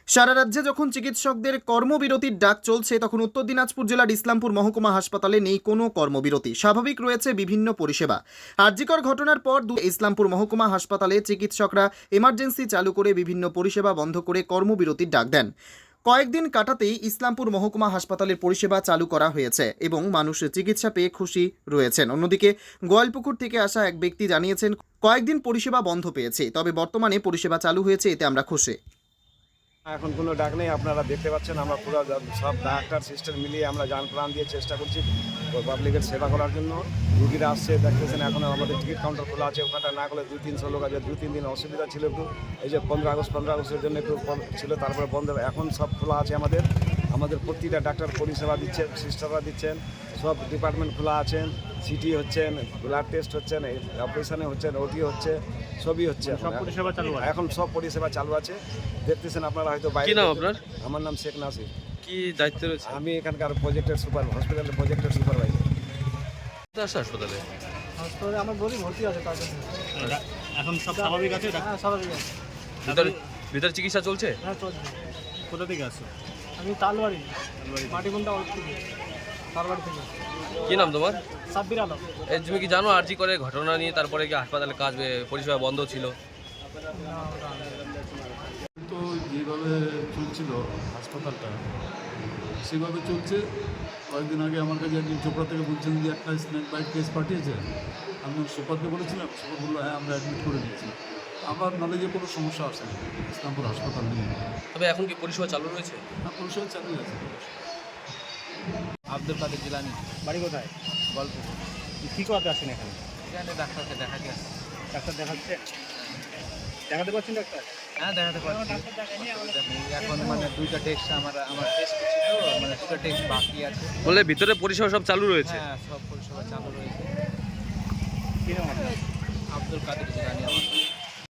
সারা রাজ্যে যখন চিকিৎসকদের কর্মবিরতির ডাক চলছে, তখন উত্তর দিনাজপুর জেলার ইসলামপুর মহকুমা হাসপাতালে নেই কোনো কর্মবিরতি। স্বাভাবিক রয়েছে বিভিন্ন পরিষেবা। আরজিকর ঘটনার পর ইসলামপুর মহকুমা হাসপাতালে চিকিৎসকরা এমার্জেন্সি চালু করে বিভিন্ন পরিষেবা বন্ধ করে কর্মবিরতির ডাক দেন। কয়েকদিন কাটাতেই ইসলামপুর মহকুমা হাসপাতালের পরিষেবা চালু করা হয়েছে এবং মানুষ চিকিৎসা পেয়ে খুশি রয়েছেন। অন্যদিকে গোয়ালপুকুর থেকে আসা এক ব্যক্তি জানিয়েছেন, কয়েকদিন পরিষেবা বন্ধ পেয়েছে, তবে বর্তমানে পরিষেবা চালু হয়েছে, এতে আমরা খুশি। এখন কোনো ডাক নেই, আপনারা দেখতে পাচ্ছেন আমরা পুরো সব ডাক্তার সিস্টেম মিলিয়ে আমরা জান প্রাণ দিয়ে চেষ্টা করছি পাবলিকের সেবা করার জন্য। রুগীরা আসছে, দেখতেছেন এখনও আমাদের টিকিট কাউন্টার খোলা আছে। ওখানটা না করলে 200-300 লোক আছে। 2-3 দিন অসুবিধা ছিল একটু, এই যে 15 আগস্টের জন্য একটু ছিল, তারপরে বন্ধ। এখন সব খোলা আছে। আমাদের প্রতিটা ডাক্তার পরিষেবা দিচ্ছেন, সিস্টাররা দিচ্ছেন, সব ডিপার্টমেন্ট খোলা আছেন। সিটি হচ্ছেন, ব্লাড টেস্ট হচ্ছেন, অপারেশনে হচ্ছেন, ওটি হচ্ছে, সবই হচ্ছে। সব পরিষেবা চালু আছে। এখন সব পরিষেবা চালু আছে, দেখতেছেন আপনারা হয়তো বাইরে। কি নাম আপনার? আমার নাম শেখ নাসির। কি দায়িত্ব রয়েছে? আমি এখানকার হসপিটালের প্রজেক্টের সুপারভাইজার। হাসপাতালে হাসপাতালে আমার গরিব ভর্তি আছে, তার জন্য এখন সব স্বাভাবিক আছে। হ্যাঁ, স্বাভাবিক আছে। ভিতরে চিকিৎসা চলছে? হ্যাঁ, চলছে। কোথা থেকে আসছো? আমি তালবাড়ি মাটিগুন্ডা তালবাড়ি থেকে। কি নাম তোমার? সাব্বির আলম। এই তুমি কি জানো আরজি করে ঘটনা নিয়ে তারপরে কি হাসপাতালে কাজ পরিষেবা বন্ধ ছিল? তো যেভাবে চলছিল হাসপাতালটা সেভাবে চলছে। কয়েকদিন আগে আমার কাছে একজন চোপড়া থেকে বলছেন যে একটা স্নেক বাইট কেস পাঠিয়েছে। আমি সুপারকে বলেছিলাম, সুপার বললো হ্যাঁ আমরা অ্যাডমিট করে দিয়েছি। আমার নলেজে কোনো সমস্যা আসে না ইসলামপুর হাসপাতাল নিয়ে। তবে এখন কি পরিষেবা চালু রয়েছে? হ্যাঁ, পরিষেবা চালু আছে। আব্দুল কাদের জিলানি, বাড়ি কোথায়? গল্প। কী করতে আসেন এখানে? এখানে ডাক্তারকে দেখাতে আসে। ডাক্তার দেখাচ্ছে? দেখাতে পারছেন ডাক্তার? হ্যাঁ, দেখাতে পারছি। এখন মানে দুইটা টেস্ট আমার টেস্ট করছি, তো মানে দুটো টেস্ট বাকি আছে। বলে ভিতরে পরিষেবা সব চালু রয়েছে? হ্যাঁ, সব পরিষেবা চালু রয়েছে। কী নাম আপনার? আব্দুল কাদের জিলানি আমার।